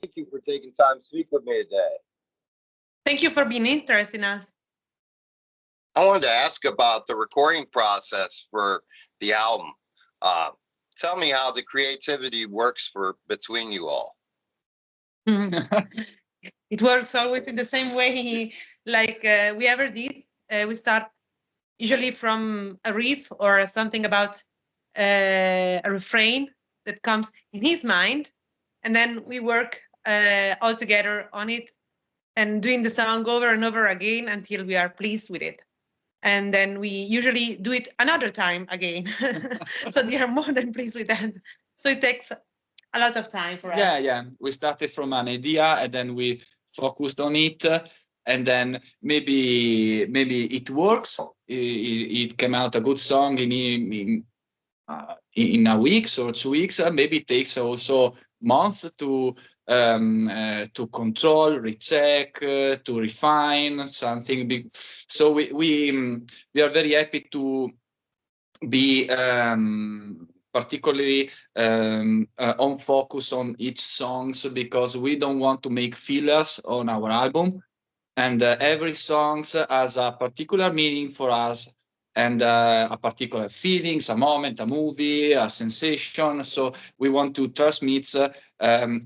Thank you for taking time to speak with me today. Thank you for being interested in us. I wanted to ask about the recording process for the album. Uh, Tell me how the creativity works for between you all. It works always in the same way like we ever did. We start usually from a riff or something about a refrain that comes in his mind, and then we work all together on it and doing the song over and over again until we are pleased with it. And then we usually do it another time again. So they are more than pleased with that. So it takes a lot of time for us. Yeah. We started from an idea and then we focused on it, and then maybe it works. It came out a good song in a week or 2 weeks. Maybe it takes also months to control, recheck, to refine something big. So we are very happy to be particularly on focus on each songs, because we don't want to make fillers on our album, and every song has a particular meaning for us, and a particular feelings, a moment, a movie, a sensation. So we want to transmit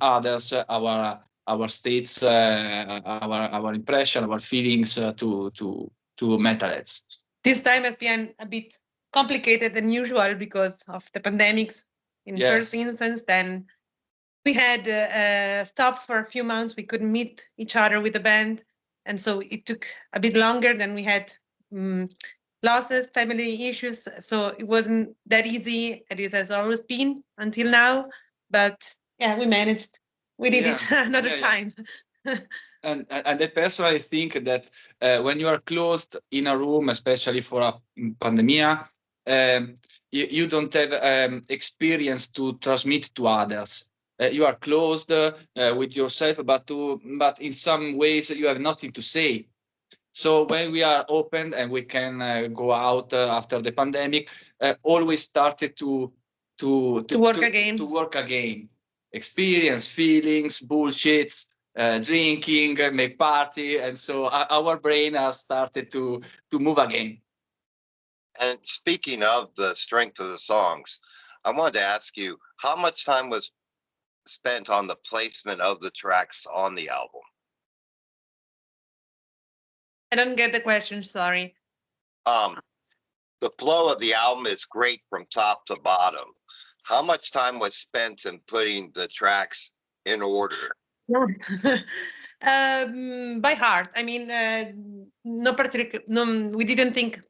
others our states, our impression, our feelings to metalheads. This time has been a bit complicated than usual because of the pandemics in first instance. Then we had stop for a few months. We couldn't meet each other with the band, and so it took a bit longer. Than we had losses, family issues, so it wasn't that easy. It has always been until now, but yeah, we managed. We did it another time. And I personally think that when you are closed in a room, especially for a pandemia, you don't have experience to transmit to others. You are closed with yourself, but in some ways you have nothing to say. So when we are open and we can go out after the pandemic, always started to work again, experience feelings, bullshits, drinking, make party, and so our brain has started to move again. And speaking of the strength of the songs, I wanted to ask you, how much time was spent on the placement of the tracks on the album? I don't get the question, sorry. The flow of the album is great from top to bottom. How much time was spent in putting the tracks in order? By heart. I mean, no particular. No, we didn't think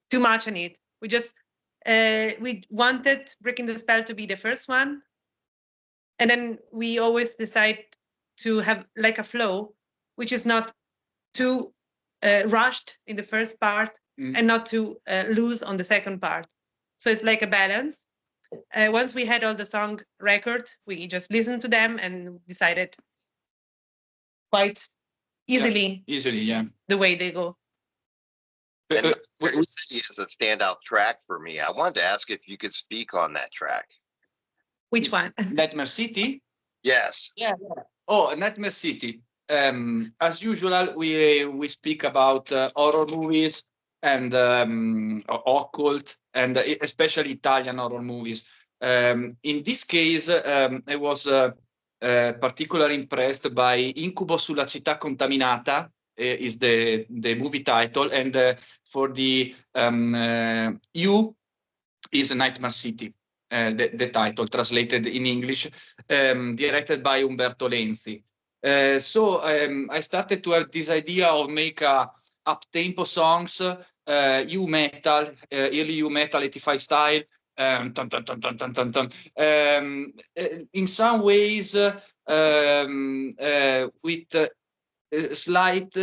too much on it. We just we wanted Breaking the Spell to be the first one, and then we always decide to have like a flow, which is not too rushed in the first part and not too loose on the second part. So it's like a balance. Once we had all the song record, we just listened to them and decided quite easily the way they go. And Fair City is a standout track for me. I wanted to ask if you could speak on that track. Which one? Nightmare City? Yes. Yeah. Oh, Nightmare City. As usual, we speak about horror movies and occult, and especially Italian horror movies. In this case, I was particularly impressed by Incubo sulla città contaminata, is the movie title, and for the U is Nightmare City, the title translated in English, directed by Umberto Lenzi. So I started to have this idea of make up-tempo songs, U metal, early U metal 85 style. Dun, dun, dun, dun, dun, dun, dun. In some ways, with slight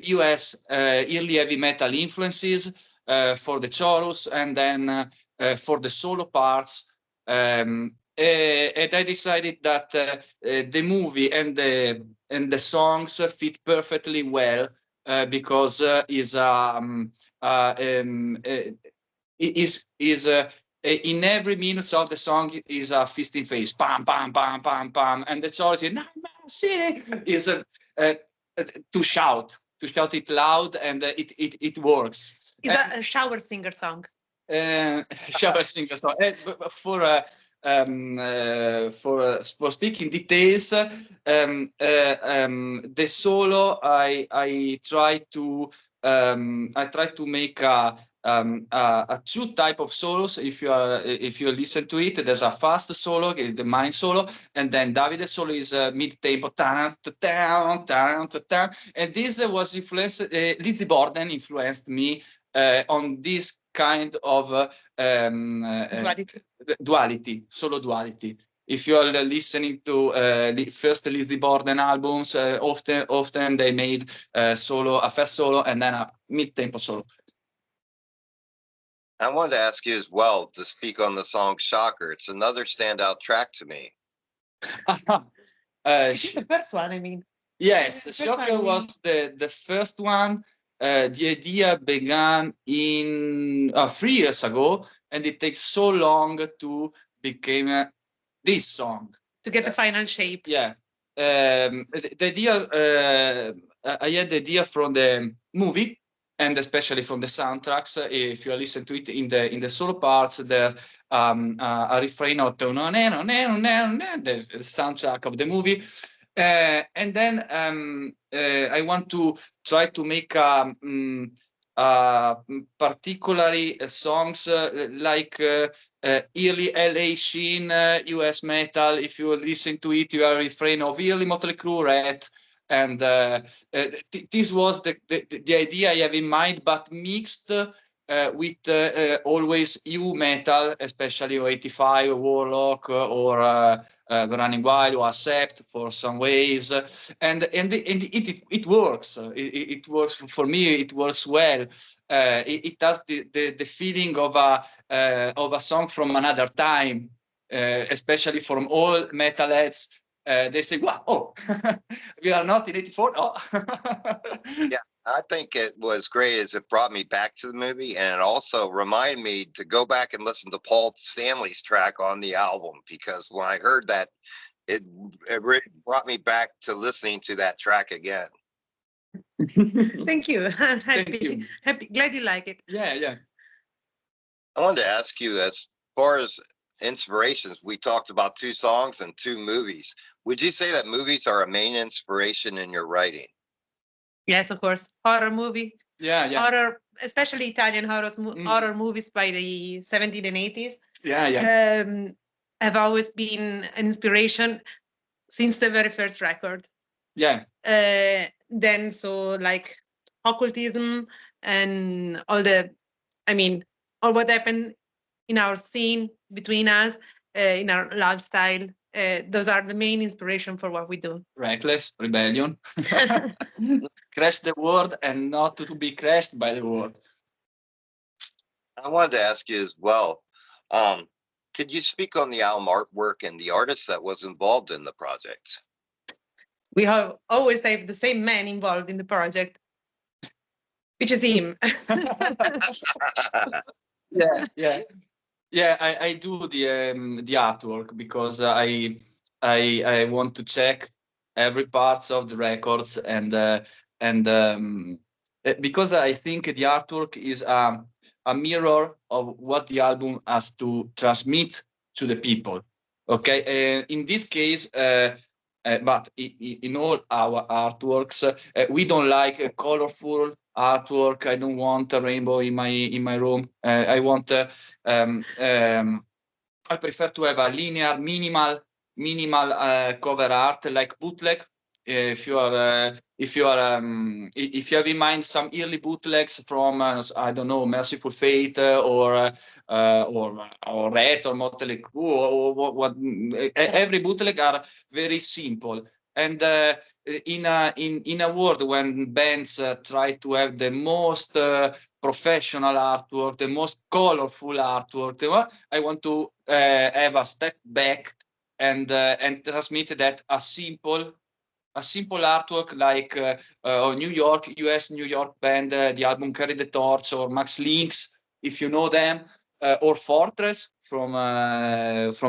US early heavy metal influences for the chorus, and then for the solo parts. And I decided that the movie and the songs fit perfectly well is in every minute of the song is a feasting face, pam, pam, pam, pam, pam, and the chorus is to shout it loud, and it works. Is that a shower singer song? Shower singer song. For speaking details, the solo I try to make a two type of solos. If you listen to it, there's a fast solo, the main solo, and then Davide solo is mid tempo, and this was influenced. Lizzie Borden influenced me on this kind of duality, solo duality. If you are listening to first Lizzie Borden albums, often they made a fast solo and then a mid-tempo solo. I wanted to ask you as well to speak on the song Shocker. It's another standout track to me. The first one, I mean. Yes, Shocker was the first one. The idea began in 3 years ago, and it takes so long to become this song. To get the final shape. Yeah. The idea, I had the idea from the movie, and especially from the soundtracks. If you listen to it in the solo parts, there's a refrain of the soundtrack of the movie. And then I want to try to make particularly songs like early LA Sheen, US metal. If you listen to it, you are a refrain of early Motley Crue, Rat, and this was the idea I have in mind, but mixed with always EU metal, especially 85 Warlock or Running Wild or Accept for some ways, and it works. It works for me. It works well. It has the feeling of a song from another time, especially from all metalheads. They say, "Wow, oh, we are not in '84." Oh. Yeah, I think it was great as it brought me back to the movie, and it also reminded me to go back and listen to Paul Stanley's track on the album, because when I heard that, it really brought me back to listening to that track again. Thank you. I'm Thank you. happy, glad you like it. Yeah. I wanted to ask you, as far as inspirations, we talked about 2 songs and 2 movies. Would you say that movies are a main inspiration in your writing? Yes, of course. Horror movie. Yeah. Horror, especially Italian horror movies by the 70s and 80s. Yeah. Have always been an inspiration since the very first record. Yeah. Then so like occultism and all what happened in our scene between us, in our lifestyle. Those are the main inspiration for what we do. Reckless, rebellion, crash the world and not to be crashed by the world. I wanted to ask you as well, could you speak on the album artwork and the artist that was involved in the project? We have always have the same man involved in the project, which is him. Yeah. I do the artwork because I want to check every parts of the records, and because I think the artwork is a mirror of what the album has to transmit to the people. Okay, in this case, but in all our artworks, we don't like a colorful artwork. I don't want a rainbow in my room. I want I prefer to have a linear, minimal cover art, like bootleg. If you have in mind some early bootlegs from I don't know, Merciful Fate or Rat or Motley Crue or what, every bootleg are very simple. And in a world when bands try to have the most professional artwork, the most colorful artwork, I want to have a step back and transmit that a simple artwork like New York, US New York band, the album Carry the Torch, or Max Lynx, if you know them. or Fortress from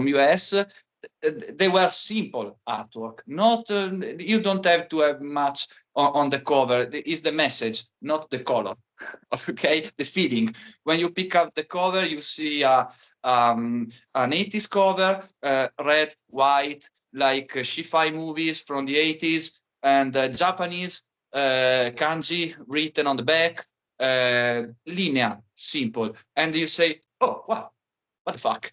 US. They were simple artwork. Not you don't have to have much on the cover. It's the message, not the color. Okay, the feeling. When you pick up the cover, you see an 80s cover, red, white, like sci-fi movies from the 80s, and Japanese kanji written on the back, linear, simple. And you say, oh, wow, what the fuck?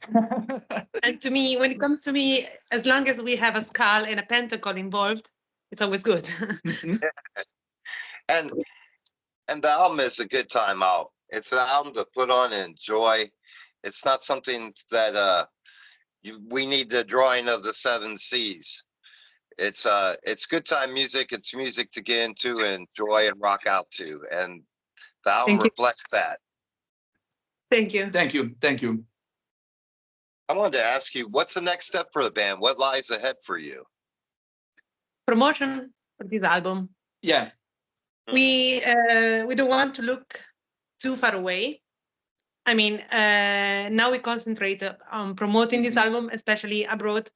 And to me, when it comes to me, as long as we have a skull and a pentacle involved, it's always good. And the album is a good time out. It's an album to put on and enjoy. It's not something that we need the drawing of the 7 C's. It's good time music. It's music to get into and enjoy and rock out to. And the album reflects that. Thank you. Thank you. Thank you. I wanted to ask you, what's the next step for the band? What lies ahead for you? Promotion for this album. Yeah. We don't want to look too far away. I mean, now we concentrate on promoting this album, especially abroad.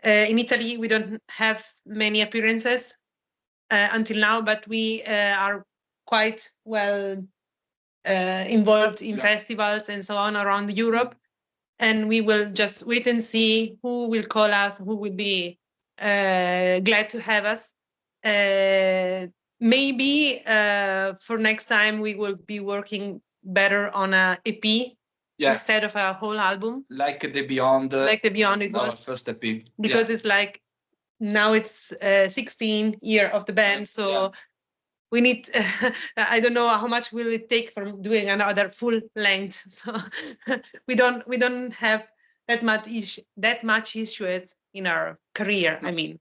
In Italy, we don't have many appearances until now, but we are quite well involved in festivals and so on around Europe. And we will just wait and see who will call us, who will be glad to have us. Maybe for next time we will be working better on a EP instead of a whole album. Like the Beyond. Like the Beyond it was. First EP. Because it's like, now it's 16 year of the band, so we need, I don't know how much will it take from doing another full length. So we don't have that much issues in our career. I mean,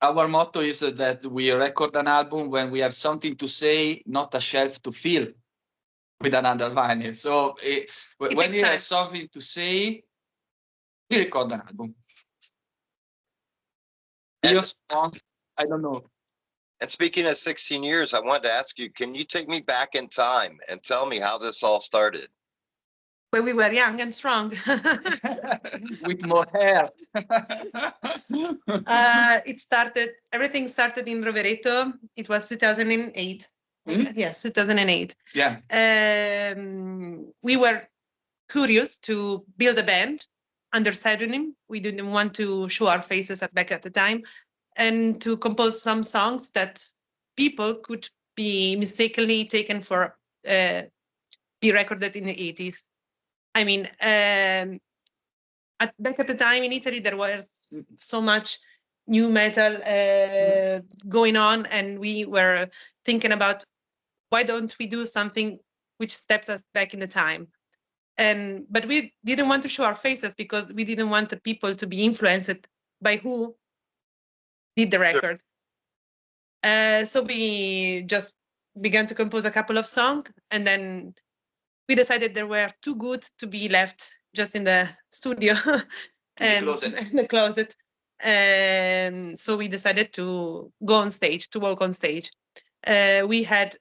our motto is that we record an album when we have something to say, not a shelf to fill with another vinyl. So when we have something to say, we record an album. I don't know. And speaking of 16 years, I wanted to ask you, can you take me back in time and tell me how this all started? When we were young and strong. With more hair. Everything started in Rovereto. It was 2008. Yes, 2008. Yeah. We were curious to build a band under pseudonym. We didn't want to show our faces back at the time, and to compose some songs that people could be mistakenly taken for be recorded in the 80s. I mean, back at the time in Italy, there was so much new metal going on, and we were thinking about, why don't we do something which steps us back in the time? But we didn't want to show our faces because we didn't want the people to be influenced by who did the record. So we just began to compose a couple of songs, and then we decided they were too good to be left just in the studio and in the closet. And so we decided to go on stage, to walk on stage. We had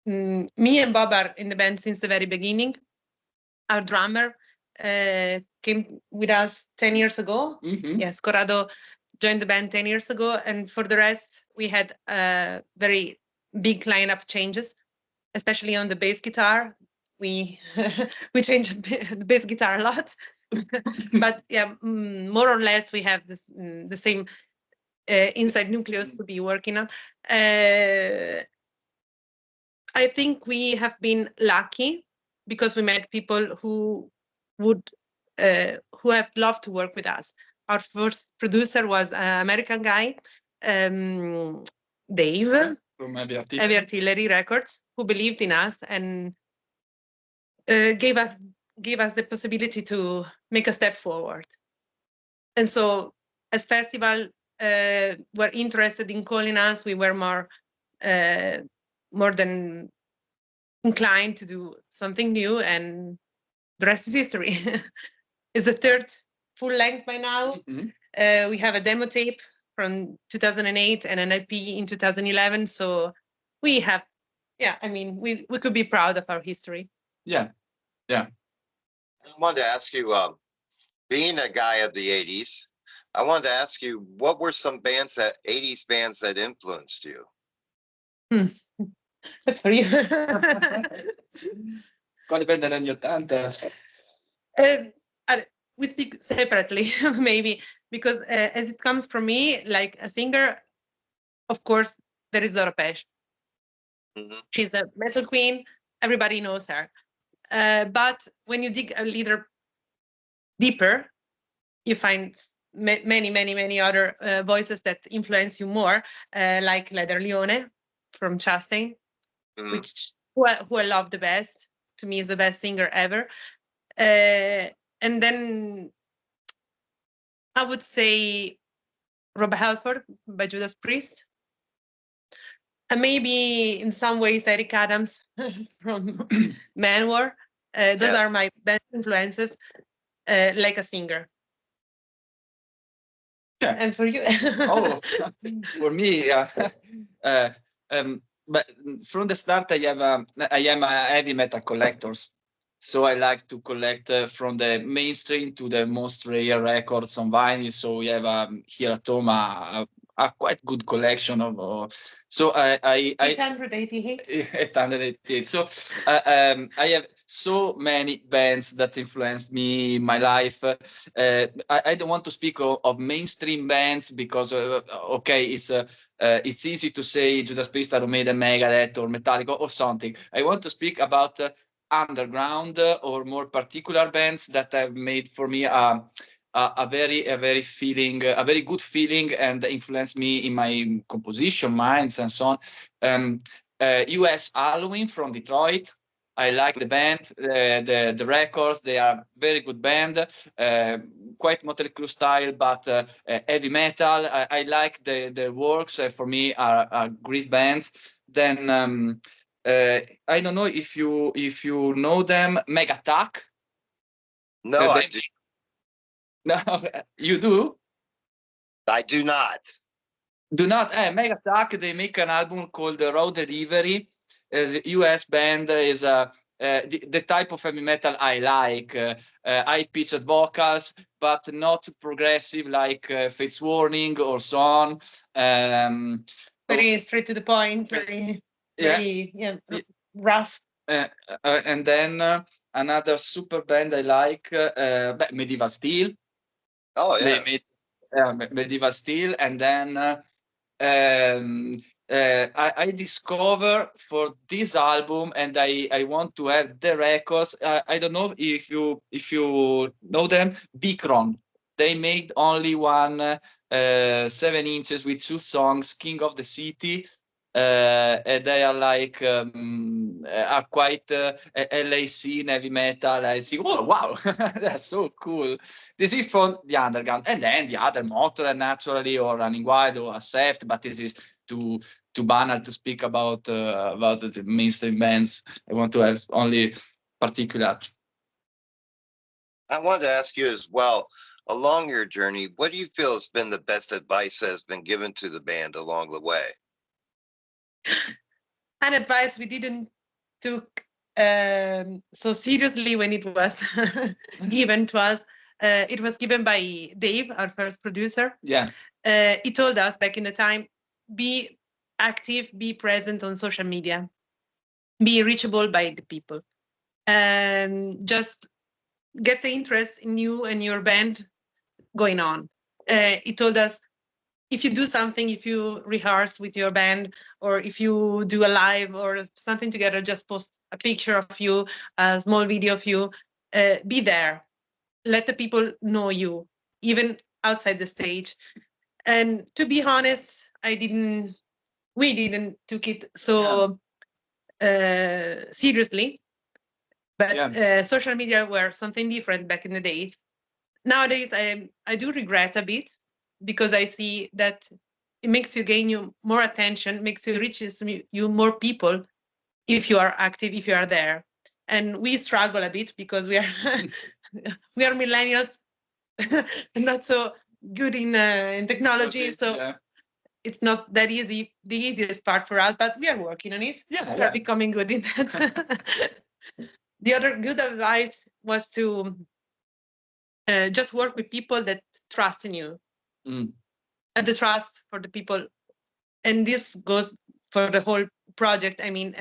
me and Bob are in the band since the very beginning. Our drummer came with us 10 years ago. Yes, Corrado joined the band 10 years ago. And for the rest, we had very big lineup changes, especially on the bass guitar. We changed the bass guitar a lot. But yeah, more or less, we have this, the same inside nucleus to be working on. I think we have been lucky because we met people who have loved to work with us. Our first producer was an American guy, Dave, from Heavy Artillery Records, who believed in us and gave us the possibility to make a step forward. And so, as festival were interested in calling us, we were more than inclined to do something new, and the rest is history. It's the third full length by now. We have a demo tape from 2008 and an EP in 2011. So we have, I mean, we could be proud of our history. Yeah. I wanted to ask you, being a guy of the '80s, I wanted to ask you, what were some bands that '80s bands that influenced you? Hmm. That's for you. Qua dipende dagli anni 80. Uh, we speak separately, maybe, because as it comes from me, like a singer, of course, there is Laura Pesh. Mhm. She's the metal queen. Everybody knows her. But when you dig a little deeper, you find many other voices that influence you more, like Leder Leone from Chastain, Mhm. which who I love the best. To me, is the best singer ever. And then I would say Rob Halford by Judas Priest. And maybe in some ways Eric Adams from Manowar. Those Yeah. are my best influences, like a singer. Yeah. And for you? Oh, for me, but from the start, I am a heavy metal collector. So I like to collect from the mainstream to the most rare records on vinyl. So we have here at home a quite good collection of. So I 888. 888. So I have so many bands that influenced me in my life. I don't want to speak of mainstream bands because okay, it's easy to say Judas Priest, Iron Maiden, Megadeth, or Metallica, or something. I want to speak about underground or more particular bands that have made for me a very good feeling and influenced me in my composition minds and so on. US Halloween from Detroit. I like the band, the records. They are very good band, quite Motley Crue style, but heavy metal. I like their works. For me, are great bands. Then I don't know if you know them. Mega Attack. No, I They do. no, you do. I do not. Do not. Mega Attack. They make an album called Road Delivery. As a US band is the type of heavy metal I like. High pitched vocals, but not progressive like Fates Warning or so on. Very straight to the point. Very rough. And then another super band I like, Medieval Steel. Oh, They yes. made Medieval Steel, and then I discover for this album, and I want to have the records. I don't know if you know them. Bikron. They made only one 7 inches with 2 songs, King of the City. And they are like are quite LA scene heavy metal. I see. Oh wow, that's so cool. This is from the underground, and then the other Motorhead naturally, or Running Wild, or Accept. But this is too banal to speak about the mainstream bands. I want to have only particular. I wanted to ask you as well, along your journey, what do you feel has been the best advice that has been given to the band along the way? An advice we didn't took so seriously when it was given to us. It was given by Dave, our first producer. Yeah. He told us back in the time, be active, be present on social media, be reachable by the people, and just get the interest in you and your band going on. He told us, if you do something, if you rehearse with your band, or if you do a live or something together, just post a picture of you, a small video of you, be there. Let the people know you, even outside the stage. And to be honest, we didn't took it so seriously, but social media were something different back in the days. Nowadays, I do regret a bit, because I see that it makes you gain you more attention, makes you reach you more people if you are active, if you are there. And we struggle a bit because we are we are millennials and not so good in technology. So it's not that easy, the easiest part for us, but we are working on it. Yeah, we are becoming good in that. The other good advice was to just work with people that trust in you, and the trust for the people. And this goes for the whole project. I mean,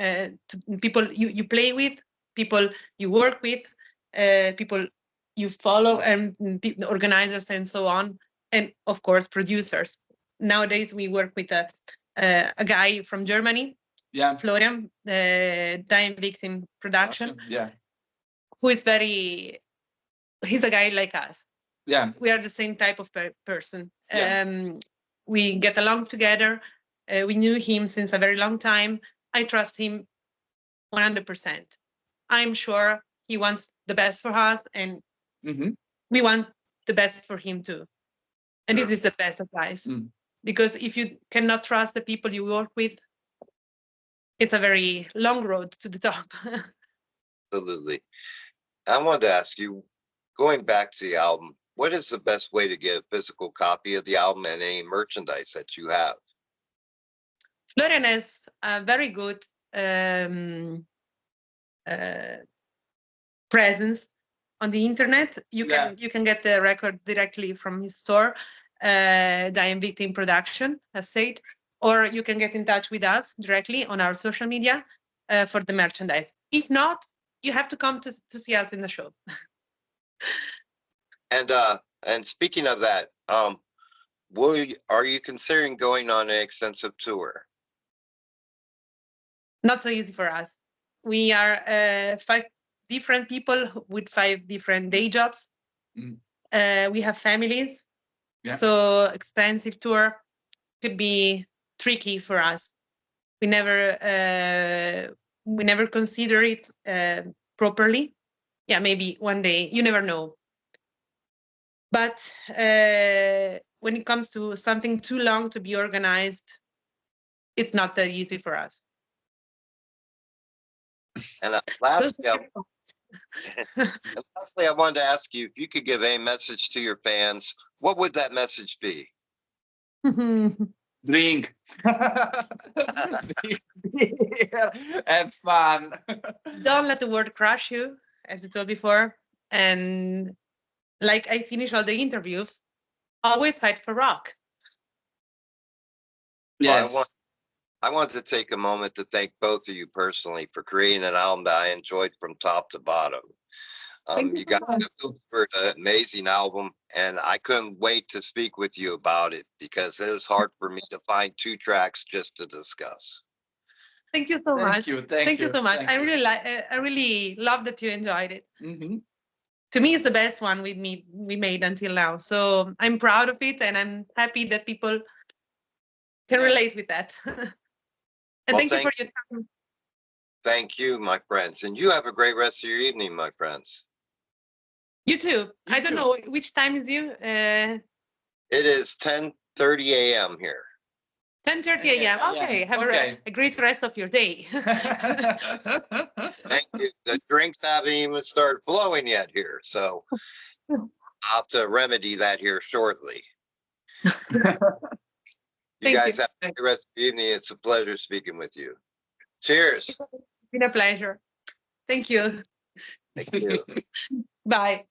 people you play with, people you work with, people you follow, and organizers and so on, and of course producers. Nowadays we work with a guy from Germany, Florian, Time Victim Production, who is he's a guy like us. We are the same type of person. We get along together. We knew him since a very long time. I trust him 100%. I'm sure he wants the best for us, and we want the best for him too. And this is the best advice, because if you cannot trust the people you work with, it's a very long road to the top. Absolutely. I wanted to ask you, going back to the album, what is the best way to get a physical copy of the album and any merchandise that you have? Florian has a very good presence on the internet. You can get the record directly from his store, Time Victim Production, as said, or you can get in touch with us directly on our social media for the merchandise. If not, you have to come to see us in the show. And speaking of that, are you considering going on an extensive tour? Not so easy for us. We are 5 different people with 5 different day jobs. We have families, so extensive tour could be tricky for us. We never consider it properly. Yeah, maybe one day. You never know. But when it comes to something too long to be organized, it's not that easy for us. And lastly, I wanted to ask you if you could give a message to your fans. What would that message be? Drink. Have fun. Don't let the world crush you, as you told before. And like I finish all the interviews, always fight for rock. Yes. Well, I want to take a moment to thank both of you personally for creating an album that I enjoyed from top to bottom. You guys have delivered an amazing album, and I couldn't wait to speak with you about it because it was hard for me to find 2 tracks just to discuss. Thank you so much. Thank you so much. I really love that you enjoyed it. To me, it's the best one we made until now. So I'm proud of it, and I'm happy that people can relate with that. And thank you for your time. Thank you, my friends. And you have a great rest of your evening, my friends. You too. I don't know which time is you. It is 10:30 a.m. here. 10:30 a.m. Okay, have a great rest of your day. Thank you. The drinks haven't even started flowing yet here, so I'll have to remedy that here shortly. You guys have a great rest of the evening. It's a pleasure speaking with you. Cheers. It's been a pleasure. Thank you. Thank you. Bye.